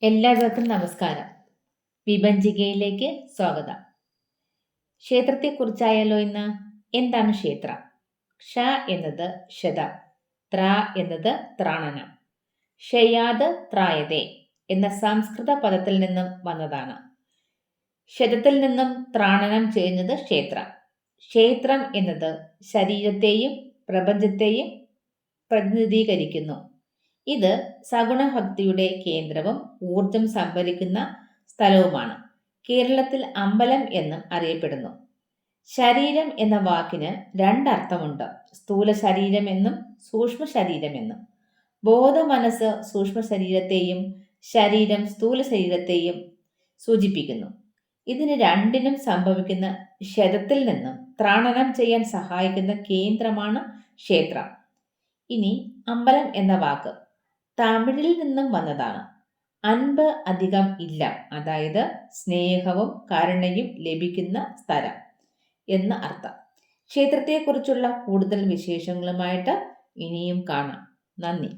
എല്ലാവർക്കും നമസ്കാരം. വിഭജികയിലേക്ക് സ്വാഗതം. ക്ഷേത്രത്തെക്കുറിച്ചായാലോ ഇന്ന്? എന്താണ് ക്ഷേത്രം? ക്ഷ എന്നത് ക്ഷത, ത്ര എന്നത് ത്രാണനം, ക്ഷയാത് ത്രായതേ എന്ന സംസ്കൃത പദത്തിൽ നിന്നും വന്നതാണ്. ക്ഷതത്തിൽ നിന്നും ത്രാണനം ചെയ്യുന്നത് ക്ഷേത്രം. ക്ഷേത്രം എന്നത് ശരീരത്തെയും പ്രപഞ്ചത്തെയും പ്രതിനിധീകരിക്കുന്നു. ഇത് സഗുണഭക്തിയുടെ കേന്ദ്രവും ഊർജം സംഭരിക്കുന്ന സ്ഥലവുമാണ്. കേരളത്തിൽ അമ്പലം എന്നും അറിയപ്പെടുന്നു. ശരീരം എന്ന വാക്കിന് രണ്ടർത്ഥമുണ്ട്: സ്ഥൂല ശരീരമെന്നും സൂക്ഷ്മ ശരീരമെന്നും. ബോധ മനസ്സ് സൂക്ഷ്മ ശരീരത്തെയും ശരീരം സ്ഥൂല ശരീരത്തെയും സൂചിപ്പിക്കുന്നു. ഇതിന് രണ്ടിനും സംഭവിക്കുന്ന ക്ഷതത്തിൽ നിന്നും ത്രാണനം ചെയ്യാൻ സഹായിക്കുന്ന കേന്ദ്രമാണ് ക്ഷേത്രം. ഇനി അമ്പലം എന്ന വാക്ക് തമിഴിൽ നിന്നും വന്നതാണ്. അൻപ് അധികം ഇല്ല, അതായത് സ്നേഹവും കരുണയും ലഭിക്കുന്ന സ്ഥലം എന്ന് അർത്ഥം. ക്ഷേത്രത്തെക്കുറിച്ചുള്ള കൂടുതൽ വിശേഷങ്ങളുമായിട്ട് ഇനിയും കാണാം. നന്ദി.